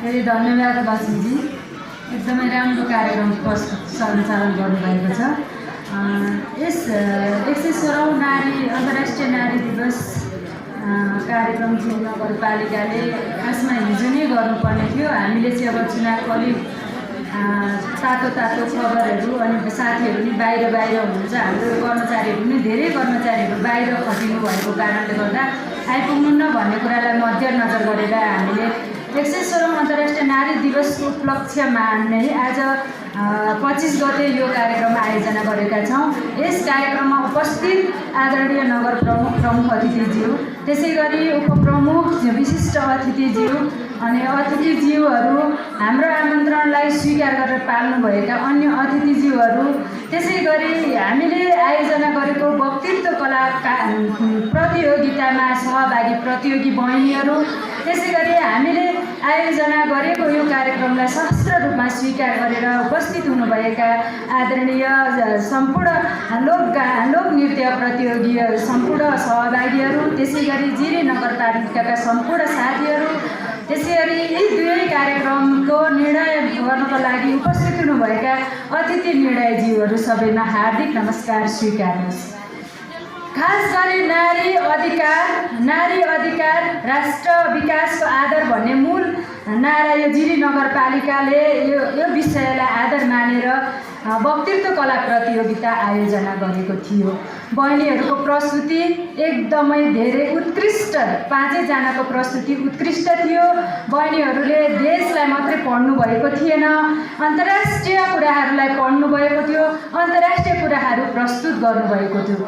धेरै धन्यवाद लक्ष्मीजी। एकदमै राम्रो कार्यक्रम सञ्चालन गर्नुभएको छ। यस 116औं अन्तर्राष्ट्रिय नारी दिवस कार्यक्रम चाहिँ नगरपालिकाले खासमा हिजो नै गर्नुपर्ने थियो। हामीले चाहिँ अब चुनावको अलिक तातो खबरहरू अनि साथीहरू पनि बाहिर हुनुहुन्छ। हाम्रो कर्मचारीहरू पनि धेरै कर्मचारीहरू बाहिर खटिनु भएको कारणले गर्दा आइपुग्नुहुन्न भन्ने कुरालाई मध्यनजर गरेर हामीले 116औं अन्तर्राष्ट्रिय नारी दिवसको उपलक्ष्यमा नै आज 25 गते यो कार्यक्रम आयोजना गरेका छौँ। यस कार्यक्रममा उपस्थित आदरणीय नगर प्रमुख अतिथिज्यू, त्यसै गरी उपप्रमुख विशिष्ट अतिथिज्यू अनि अतिथिज्यूहरू, हाम्रो आमन्त्रणलाई स्वीकार गरेर पाल्नुभएका अन्य अतिथिज्यूहरू, त्यसै गरी हामीले आयोजना गरेको वक्तृत्व कला प्रतियोगितामा सहभागी प्रतियोगी बहिनीहरू, त्यसै गरी हामीले आयोजना गरेको यो कार्यक्रमलाई सहस्र रूपमा स्वीकार गरेर उपस्थित हुनुभएका आदरणीय सम्पूर्ण लोक नृत्य प्रतियोगी सम्पूर्ण सहभागीहरू, त्यसै गरी जिरी नगरपालिकाका सम्पूर्ण साथीहरू, त्यसै गरी यी दुवै कार्यक्रमको निर्णय गर्नको लागि उपस्थित हुनुभएका अतिथि निर्णयज्यूहरू सबैमा हार्दिक नमस्कार स्वीकार्नुहोस्। खास गरी नारी अधिकार राष्ट्र विकासको आधार भन्ने मूल नारा यो जिरी नगरपालिकाले यो विषयलाई आधार मानेर वक्तृत्व कला प्रतियोगिता आयोजना गरेको थियो। बहिनीहरूको प्रस्तुति एकदमै धेरै उत्कृष्ट, 5 जनाको प्रस्तुति उत्कृष्ट थियो। बहिनीहरूले देशलाई मात्रै पढ्नु भएको थिएन, अन्तर्राष्ट्रिय कुराहरूलाई पढ्नु भएको थियो, अन्तर्राष्ट्रिय कुराहरू प्रस्तुत गर्नुभएको थियो।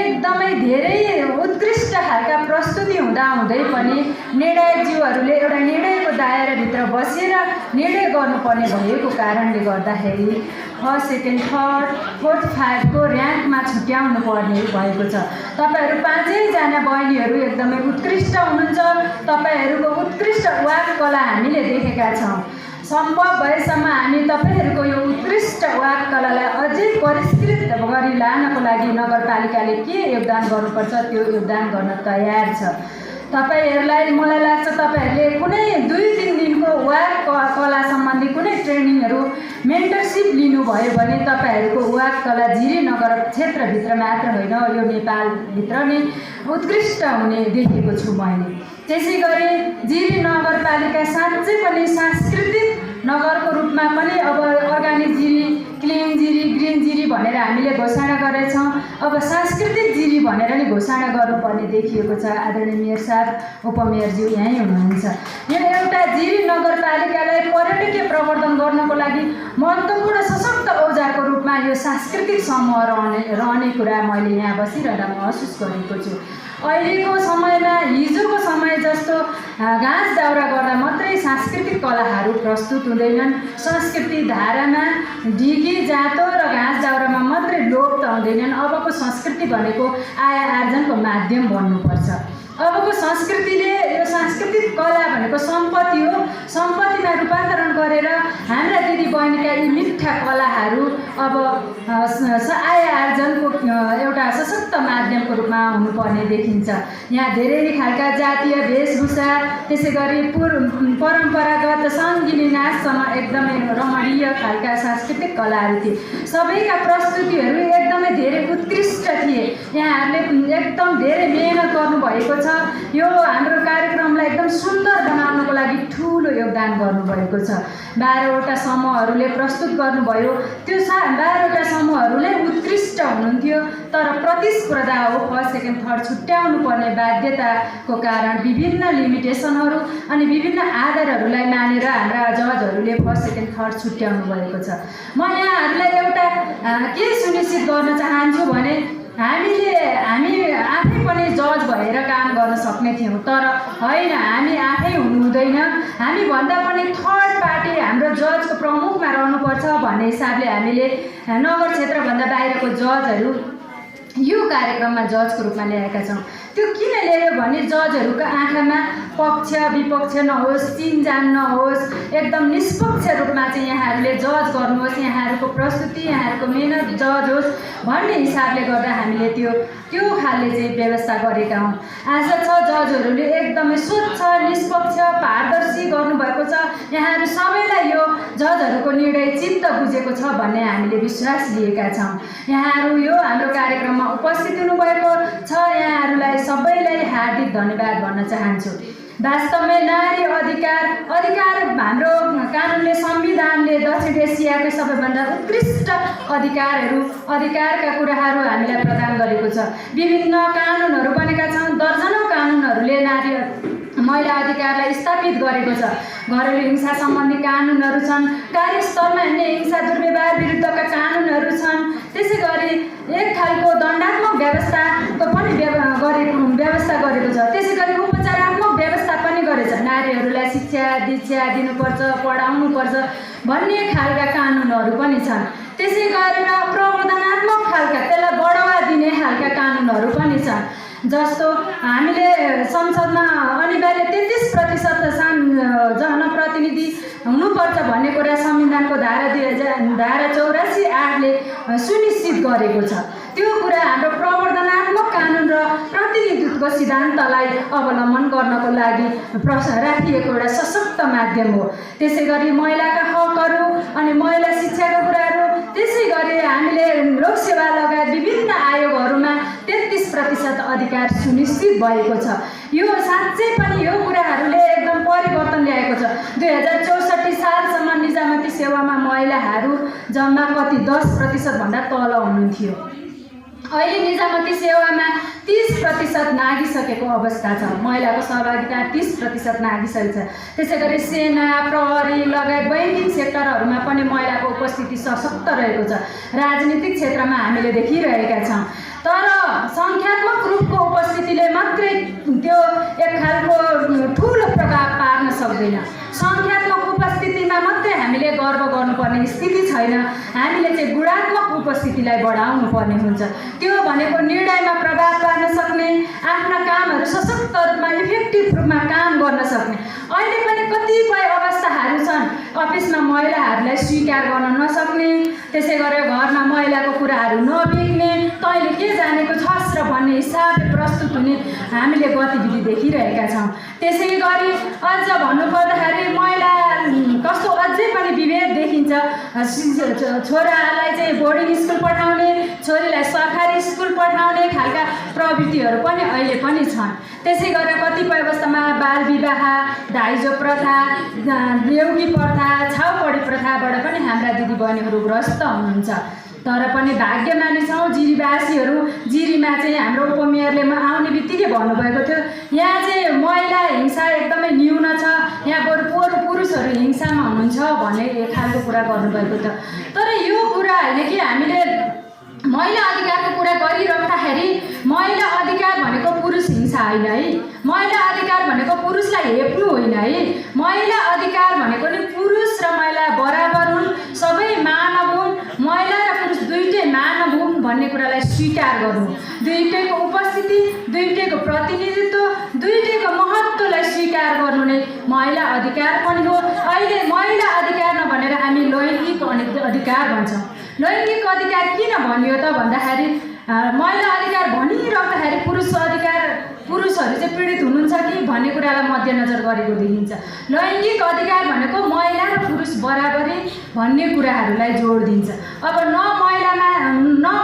एकदमै धेरै उत्कृष्ट खालका प्रस्तुति हुँदाहुँदै पनि निर्णायकज्यूहरूले एउटा निर्णयको दायराभित्र बसेर निर्णय गर्नुपर्ने भएको कारणले गर्दाखेरि फर्स्ट, सेकेन्ड, थर्ड, फोर्थ, 5 को र्याङ्कमा छुट्याउनु पर्ने भएको छ। तपाईहरू 5 जना बहिनीहरू एकदमै उत्कृष्ट हुनुहुन्छ। तपाईँहरूको उत्कृष्ट वाक कला हामीले देखेका छौँ। सम्भव भएसम्म हामी तपाईँहरूको यो उत्कृष्ट वाक कलालाई अझै परिष्कृत गरी लानको लागि नगरपालिकाले के योगदान गर्नुपर्छ त्यो योगदान गर्न तयार छ। तपाईहरूलाई मलाई लाग्छ तपाईँहरूले कुनै 2-3 दिनको वाक कला सम्बन्धी कुनै ट्रेनिङहरू मेन्टरसिप लिनुभयो भने तपाईँहरूको वाक कला जिरी नगर क्षेत्रभित्र मात्र होइन, यो नेपालभित्र नै उत्कृष्ट हुने देखेको छु मैले। त्यसै गरी जिरी नगरपालिका साँच्चै पनि सांस्कृतिक नगरको रूपमा पनि अब organic Jiri, clean Jiri, green Jiri भनेर हामीले घोषणा गरेछौँ। अब सांस्कृतिक जिरी भनेर नै घोषणा गर्नुपर्ने देखिएको छ। आदरणीय मेयर साहब, उपमेयरज्यू यहीँ हुनुहुन्छ। यो एउटा जिरी नगरपालिकालाई पर्यटकीय प्रवर्धन गर्नको लागि महत्त्वपूर्ण सशक्त औजारको रूपमा यो सांस्कृतिक समूह रहने कुरा मैले यहाँ बसिरहँदा महसुस गरेको छु। अहिलेको समयमा हिजोको समय जस्तो घाँस दाउरा गर्दा मात्रै सांस्कृतिक कलाहरू प्रस्तुत हुँदैनन्। संस्कृति धारामा ढिकी, जातो र घाँस दाउरामा मात्रै लोप त हुँदैनन्। अबको संस्कृति भनेको आय आर्जनको माध्यम बन्नुपर्छ। अबको संस्कृतिले यो सांस्कृतिक कला भनेको सम्पत्ति हो, सम्पत्तिमा रूपान्तरण गरेर हाम्रा दिदीबहिनीका यी मिठा कलाहरू अब आय आर्जनको एउटा सशक्त माध्यमको रूपमा हुनुपर्ने देखिन्छ। यहाँ धेरै खालका जातीय वेशभूषा, त्यसै गरी परम्परागत सङ्गीली नाचसम्म एकदमै रमणीय खालका सांस्कृतिक कलाहरू थिए। सबैका प्रस्तुतिहरू एकदमै धेरै उत्कृष्ट थिए। यहाँहरूले एकदम धेरै मेहनत गर्नुभएको छ। यो हाम्रो कार्यक्रमलाई एकदम सुन्दर बनाउनको लागि ठुलो योगदान गर्नुभएको छ। 12वटा समूहहरूले प्रस्तुत गर्नुभयो। त्यो 12वटा समूहहरूले उत्कृष्ट हुनुहुन्थ्यो, तर प्रतिस्पर्धा हो, फर्स्ट, सेकेन्ड, थर्ड छुट्याउनु पर्ने बाध्यताको कारण विभिन्न लिमिटेसनहरू अनि विभिन्न आधारहरूलाई मानेर हाम्रा जजहरूले फर्स्ट, सेकेन्ड, थर्ड छुट्याउनु भएको छ। म यहाँहरूलाई एउटा के सुनिश्चित गर्न चाहन्छु भने हामी आफै पनि जज भएर काम गर्न सक्ने थियौँ, तर होइन, हामी आफै हुनु हुँदैन। हामी भन्दा पनि थर्ड पार्टी हाम्रो जजको प्रमुखमा रहनुपर्छ भन्ने हिसाबले हामीले नगर क्षेत्रभन्दा बाहिरको जजहरू यो कार्यक्रममा जजको रूपमा ल्याएका छौँ। त्यो किन ल्यायो भने जजहरूको आँखामा पक्ष विपक्ष नहोस्, चिनजान नहोस्, एकदम निष्पक्ष रूपमा चाहिँ यहाँहरूले जज गर्नुहोस्, यहाँहरूको प्रस्तुति यहाँहरूको मेहनत जज होस् भन्ने हिसाबले गर्दा हामीले त्यो खालले चाहिँ व्यवस्था गरेका हौँ। आज छ जजहरूले एकदमै स्वच्छ निष्पक्ष पारदर्शी गर्नुभएको छ। यहाँहरू सबैलाई यो जजहरूको निर्णय चित्त बुझेको छ भन्ने हामीले विश्वास लिएका छौँ। यहाँहरू यो हाम्रो कार्यक्रममा उपस्थित हुनुभएको छ, यहाँहरूलाई सबैलाई हार्दिक धन्यवाद भन्न चाहन्छु। वास्तवमै नारी अधिकार हाम्रो कानुनले संविधानले दक्षिण एसियाकै सबैभन्दा उत्कृष्ट अधिकारका कुराहरू हामीलाई प्रदान गरेको छ। विभिन्न कानुनहरू बनेका छन्, दर्जनौं कानुनहरूले महिला अधिकारलाई स्थापित गरेको छ। घरेलु हिंसा सम्बन्धी कानुनहरू छन्, कार्यस्थलमा हुने हिंसा दुर्व्यवहार विरुद्धका कानुनहरू छन्। त्यसै गरी एक खालको दण्डात्मक व्यवस्थाको पनि व्यवस्था गरेको छ। त्यसै गरी उपचारात्मक व्यवस्था पनि गरेछ। नारीहरूलाई शिक्षा दीक्षा दिनुपर्छ, पढाउनुपर्छ भन्ने खालका कानुनहरू पनि छन्। त्यसै गरेर प्रवर्धनात्मक खालका, त्यसलाई बढावा दिने खालका कानुनहरू पनि छन्। जस्तो हामीले संसदमा अनिवार्य 33% जनप्रतिनिधि हुनुपर्छ भन्ने कुरा संविधानको धारा 84(8) सुनिश्चित गरेको छ। त्यो कुरा हाम्रो प्रवर्धनात्मक कानुन र प्रतिनिधित्वको सिद्धान्तलाई अवलम्बन गर्नको लागि राखिएको एउटा सशक्त माध्यम हो। त्यसै गरी महिलाका हकहरू अनि महिला शिक्षाका कुराहरू, त्यसै गरी हामीले लोकसेवा लगायत विभिन्न आयोगहरूमा 33% अधिकार सुनिश्चित भएको छ। यो साँच्चै पनि यो कुराहरूले एकदम परिवर्तन ल्याएको छ। 2064 सालसम्म निजामती सेवामा महिलाहरू जम्मा कति 10% भन्दा तल हुनुहुन्थ्यो। अहिले निजामती सेवामा 30% नागिसकेको अवस्था छ। महिलाको सहभागिता 30% नागिसकेको छ। त्यसै गरी सेना, प्रहरी लगायत बैंकिङ सेक्टरहरूमा पनि महिलाको उपस्थिति सशक्त रहेको छ। राजनीतिक क्षेत्रमा हामीले देखिरहेका छौँ। तर सङ्ख्यात्मक रूपको उपस्थितिले मात्रै त्यो एक खालको ठुलो प्रभाव पार्न सक्दैन। सङ्ख्यात्मक उपस्थितिमा मात्रै हामीले गर्व गर्नुपर्ने स्थिति छैन। हामीले चाहिँ गुणात्मक उपस्थितिलाई बढाउनु पर्ने हुन्छ। त्यो भनेको निर्णयमा प्रभाव पार्न सक्ने, आफ्ना कामहरू सशक्त रूपमा इफेक्टिभ रूपमा काम गर्न सक्ने। अहिले पनि कतिपय अवस्थाहरू छन् अफिसमा महिलाहरूलाई स्वीकार गर्न नसक्ने, त्यसै गरेर घरमा महिलाको कुराहरू नबिग्ने, तैँले के जानेको छस् र भन्ने हिसाबले प्रस्तुत हुने हामीले गतिविधि देखिरहेका छौँ। त्यसै गरी अझ भन्नुपर्दाखेरि महिला कस्तो अझै पनि विभेद देखिन्छ। छोरालाई चाहिँ बोर्डिङ स्कुल पठाउने, छोरीलाई सरकारी स्कुल पठाउने खालका प्रवृत्तिहरू पनि अहिले पनि छन्। त्यसै गरेर कतिपय अवस्थामा बाल विवाह, दाइजो प्रथा, देउकी प्रथा, छाउपडी प्रथाबाट पनि हाम्रा दिदीबहिनीहरू ग्रस्त हुनुहुन्छ। तर पनि भाग्यमानी छौँ जिरीवासीहरू। जिरीमा चाहिँ हाम्रो उपमेयरले आउने बित्तिकै भन्नुभएको थियो, यहाँ चाहिँ महिला हिंसा एकदमै न्यून छ, यहाँ बरु पुरुषहरू हिंसामा हुनुहुन्छ भन्ने एक खालको कुरा गर्नुभएको थियो। तर यो कुरा होइन कि हामीले महिला अधिकारको कुरा गरिरहँदाखेरि महिला अधिकार भनेको पुरुष हिंसा होइन है। महिला अधिकार भनेको पुरुषलाई हेप्नु होइन है। महिला अधिकार भनेको नि पुरुष र महिला बराबर हुन्, सबै मानव हुन्, महिला र पुरुष दुईटै मानव हुन् भन्ने कुरालाई स्वीकार गर्नु, दुईटैको उपस्थिति, दुईटैको प्रतिनिधित्व, दुईटैको महत्त्वलाई स्वीकार गर्नु नै महिला अधिकार पनि हो। अहिले महिला अधिकार नभनेर हामी लैङ्गिक अधिकार भन्छौँ। लैङ्गिक अधिकार किन भनियो त भन्दाखेरि महिला अधिकार भनिरहँदाखेरि पुरुषहरू चाहिँ पीडित हुनुहुन्छ कि भन्ने कुरालाई मध्यनजर गरेको देखिन्छ। लैङ्गिक अधिकार भनेको महिला र पुरुष बराबरी भन्ने कुराहरूलाई जोड दिन्छ। अब न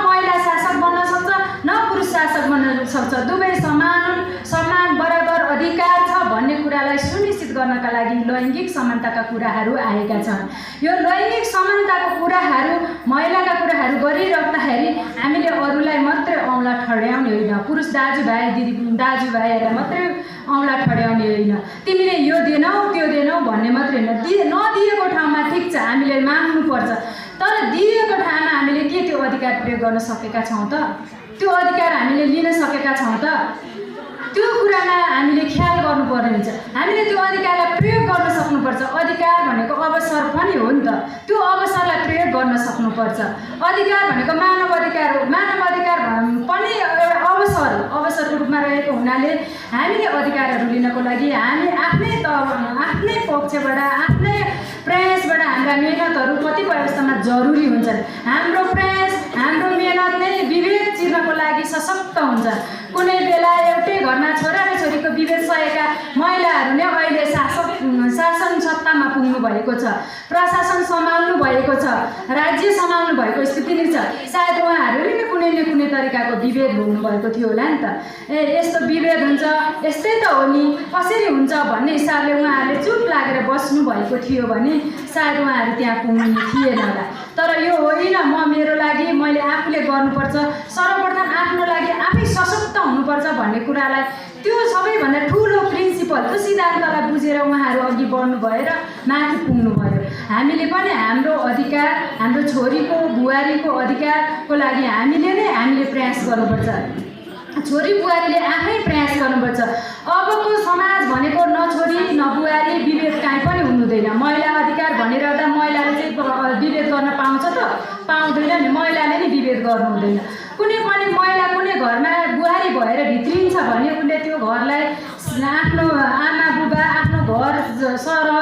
महिला शासक बन्न सक्छ, न पुरुष शासक बन्न सक्छ। दुवै समान हुन्, समान बराबर अधिकार छ भन्ने कुरालाई सुनिश्चित गर्नका लागि लैङ्गिक समानताका कुराहरू आएका छन्। यो लैङ्गिक समानताको कुराहरू, महिलाका कुराहरू गरिरहँदाखेरि हामीले अरूलाई मात्रै औँला ठड्याउने होइन, पुरुष दाजुभाइहरूलाई मात्रै औँला ठड्याउने होइन। तिमीले यो दिनौ त्यो दिनौ भन्ने मात्रै होइन। नदिएको ठाउँमा ठिक छ, हामीले माग्नुपर्छ। तर दिएको ठाउँमा हामीले के त्यो अधिकार प्रयोग गर्न सकेका छौँ त? त्यो अधिकार हामीले लिन सकेका छौँ त? त्यो कुरामा हामीले ख्याल गर्नुपर्ने हुन्छ। हामीले त्यो अधिकारलाई प्रयोग गर्न सक्नु सक्नुपर्छ। अधिकार भनेको अवसर पनि हो नि त, त्यो अवसरलाई प्रयोग गर्न सक्नुपर्छ। अधिकार भनेको मानव अधिकार हो, मानव अधिकार पनि एउटा अवसरको रूपमा रहेको हुनाले हामीले अधिकारहरू लिनको लागि हामी आफ्नै पक्षबाट आफ्नै प्रयासबाट हाम्रा मेहनतहरू कतिपय अवस्थामा जरुरी हुन्छन्। हाम्रो प्रयास हाम्रो मेहनत नै विभेद चिर्नको लागि सशक्त हुन्छ। कुनै बेला एउटै घरमा छोरा र छोरीको विभेद सहेका महिलाहरू नै अहिले शासन सत्तामा पुग्नु भएको छ, प्रशासन सम्हाल्नु भएको छ, राज्य सम्हाल्नु भएको स्थिति नै छ। सायद उहाँहरूले नै कुनै न कुनै तरिकाको विभेद भोग्नु भएको थियो होला नि त। यस्तो विभेद हुन्छ, यस्तै त हो नि, कसरी हुन्छ भन्ने हिसाबले उहाँहरूले चुप लागेर बस्नु भएको थियो भने सायद उहाँहरू त्यहाँ पुग्नु थिएन होला। तर यो होइन, मेरो लागि मैले आफूले गर्नुपर्छ, सर्वप्रथम आफ्नो लागि आफै सशक्त हुनुपर्छ भन्ने कुरालाई, त्यो सबैभन्दा ठुलो प्रिन्सिपल, त्यो सिद्धान्तलाई बुझेर उहाँहरू अघि बढ्नु भएर माथि पुग्नु भयो। हामीले पनि हाम्रो अधिकार, हाम्रो छोरीको बुहारीको अधिकारको लागि हामीले प्रयास गर्नुपर्छ। छोरी बुहारीले आफै प्रयास गर्नुपर्छ। अबको समाज भनेको न छोरी न बुहारी विभेद काहीँ पनि हुनुहुँदैन। महिला अधिकार भनेर त महिलाले चाहिँ विभेद गर्न पाउँछ त? पाउँदैन नि, महिलाले नि विभेद गर्नु हुँदैन। कुनै पनि महिला कुनै घरमा बुहारी भएर भित्रिन्छ भने उसले त्यो घरलाई आफ्नो आमा बुबा आफ्नो घर सरह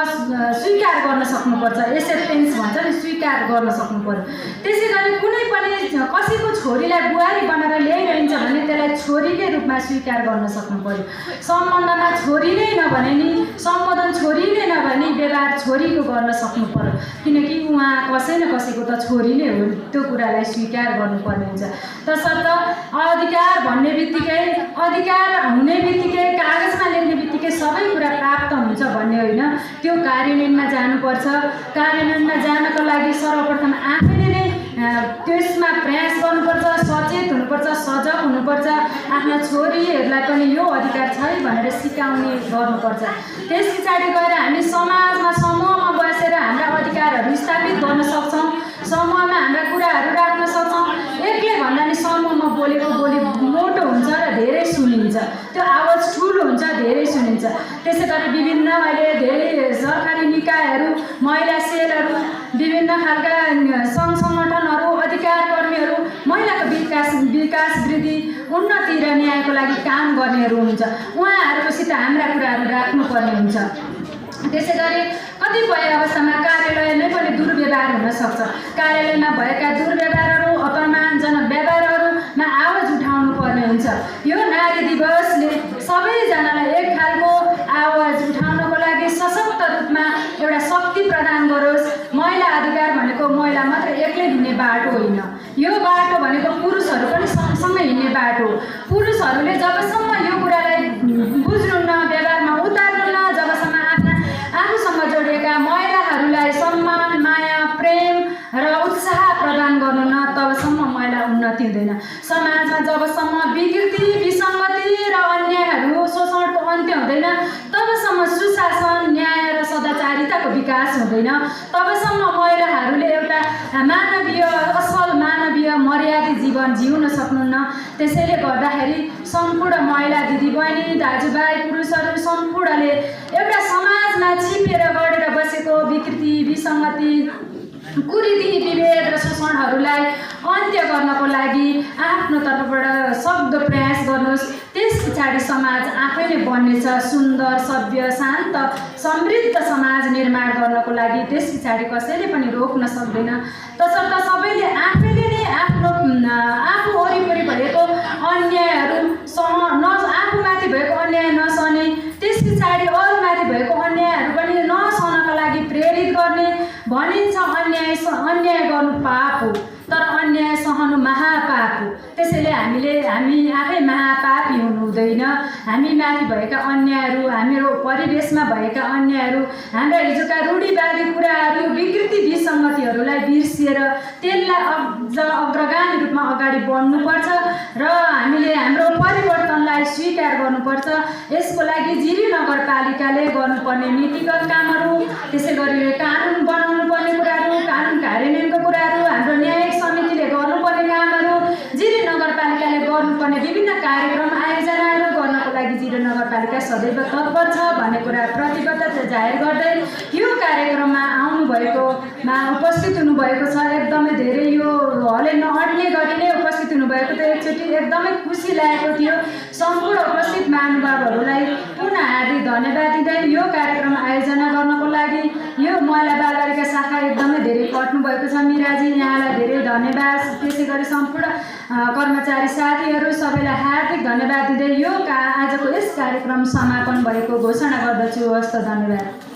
स्वीकार गर्न सक्नुपर्छ। एक्सेप्टेन्स भन्छ नि, स्वीकार गर्न सक्नु पर्यो। त्यसै गरी कुनै पनि कसैको छोरीलाई बुहारी बनाएर ल्याइरहन्छ भने त्यसलाई छोरीकै रूपमा स्वीकार गर्न सक्नु पर्यो। सम्बन्धमा छोरी नै नभने नि, सम्बोधन छोरी नै नभने व्यवहार छोरीको गर्न सक्नु पर्यो, किनकि उहाँ कसै न कसैको त छोरी नै हो। त्यो कुरालाई स्वीकार गर्नुपर्ने हुन्छ। तसर्थ अधिकार भन्ने बित्तिकै, अधिकार हुने बित्तिकै, कागजमा लेख्ने बित्तिकै सबै कुरा प्राप्त हुन्छ भन्ने होइन, त्यो कार्यान्वयनमा जानुपर्छ। कार्यान्वयनमा जानको लागि सर्वप्रथम आफैले नै त्यसमा प्रयास गर्नुपर्छ, सचेत हुनुपर्छ, सजग हुनुपर्छ। आफ्ना छोरीहरूलाई पनि यो अधिकार छ है भनेर सिकाउने गर्नुपर्छ। त्यस पछाडि गएर हामी समाजमा समूहमा बसेर हाम्रा अधिकारहरू स्थापित गर्न सक्छौँ, समूहमा हाम्रा कुराहरू राख्न सक्छौँ। एक्लै भन्दा नि समूहमा बोलेको बोली मोटो हुन्छ र धेरै सुनिन्छ, त्यो आवाज ठुलो हुन्छ, धेरै सुनिन्छ। त्यसै गरी विभिन्न अहिले धेरै सरकारी निकायहरू, महिला सेलहरू, विभिन्न खालका सङ्घ सङ्गठनहरू, अधिकार कर्मीहरू महिलाको विकास वृद्धि उन्नति र न्यायको लागि काम गर्नेहरू हुन्छ। उहाँहरूसित हाम्रा कुराहरू राख्नुपर्ने हुन्छ। त्यसै गरी कतिपय अवस्थामा कार्यालयमै पनि दुर्व्यवहार हुन सक्छ। कार्यालयमा भएका दुर्व्यवहारहरू, अपमानजनक व्यवहारहरूमा आवाज उठाउनु पर्ने हुन्छ। यो नारी दिवसले सबैजनालाई एक खालको आवाज उठाउनको लागि सशक्त रूपमा एउटा शक्ति प्रदान गरोस्। महिला अधिकार भनेको महिला मात्र एक्लै हिँड्ने बाटो होइन, यो बाटो भनेको पुरुषहरू पनि सँगसँगै हिँड्ने बाटो हो। पुरुषहरूले जबसम्म यो कुरालाई बुझ्नुहुन्न, व्यवहारमा उतार्नुहुन्न, जबसम्म आफूसँग जोडिएका महिलाहरूलाई सम्मान, माया, प्रेम र उत्साह प्रदान गर्नुहुन्न, तबसम्म महिला उन्नति हुँदैन। समाजमा जबसम्म विकृति, विसङ्गति र अन्यायहरू, शोषणको अन्त्य हुँदैन, तबसम्म सुशासन, न्याय र सदाचारिताको विकास हुँदैन। तबसम्म महिलाहरूले एउटा मानवीय, असल मानवीय मर्यादित जीवन जिउन सक्नुहुन्न। त्यसैले गर्दाखेरि सम्पूर्ण महिला दिदीबहिनी, दाजुभाइ, पुरुषहरू सम्पूर्णले एउटा समाजमा छिपेर गढेर बसेको विकृति, विसङ्गति, कुरीति, विभेद र शोषणहरूलाई अन्त्य गर्नको लागि आफ्नो तर्फबाट सक्दो प्रयास गर्नुहोस्। त्यस पछाडि समाज आफै नै बन्नेछ। सुन्दर, सभ्य, शान्त, समृद्ध समाज निर्माण गर्नको लागि त्यस पछाडि कसैले पनि रोक्न सक्दैन। तसर्थ सबैले आफैले नै आफू वरिपरि भएको अन्यायहरू आफूमाथि भएको अन्याय नसहने, त्यस पछाडि अरूमाथि भएको अन्यायहरू पनि नसहनका लागि प्रेरित गर्ने। भनिन्छ अन्याय गर्नु पाप हो, तर अन्याय सहनु महापाप हो। त्यसैले हामी आफै महापापी हुनु हुँदैन। हामी माथि भएका अन्यायहरू, हाम्रो परिवेशमा भएका अन्यायहरू, हाम्रा हिजोका रूढिवादी कुराहरू, विकृति, विसङ्गतिहरूलाई बिर्सिएर त्यसलाई अझ अग्रगामी रूपमा अगाडि बढ्नुपर्छ र हामीले हाम्रो परिवर्तनलाई स्वीकार गर्नुपर्छ। यसको लागि जिरी नगरपालिकाले गर्नुपर्ने नीतिगत कामहरू, त्यसै गरी कानुन बनाउनु पर्ने कुराहरू, कानुन कार्यान्वयनको कुराहरू, हाम्रो न्यायिक समितिले गर्नुपर्ने कामहरू, जिरी नगरपालिकाले गर्नुपर्ने विभिन्न कार्यक्रम आयोजनाहरू गर्नको लागि जिरी नगरपालिका सदैव तत्पर छ भन्ने कुरा प्रतिबद्धता जाहेर गर्दै यो कार्यक्रममा आउनुभएकोमा उपस्थित हुनुभएको छ। एकदमै धेरै यो हलै नअड्ने गरी नै उपस्थित हुनुभएको थियो। एकचोटि एकदमै खुसी लागेको थियो। सम्पूर्ण उपस्थित महानुभावहरूलाई पुनः हार्दिक धन्यवाद दिँदै यो कार्यक्रम आयोजना गर्नको लागि यो महिला बालबालिका शाखा एकदमै धेरै खट्नुभएको छ। मिराजी, यहाँलाई धेरै धन्यवाद। त्यसै गरी सम्पूर्ण कर्मचारी साथीहरू सबैलाई हार्दिक धन्यवाद दिँदै यो आजको यस कार्यक्रम समापन भएको घोषणा गर्दछु। हस्त, धन्यवाद।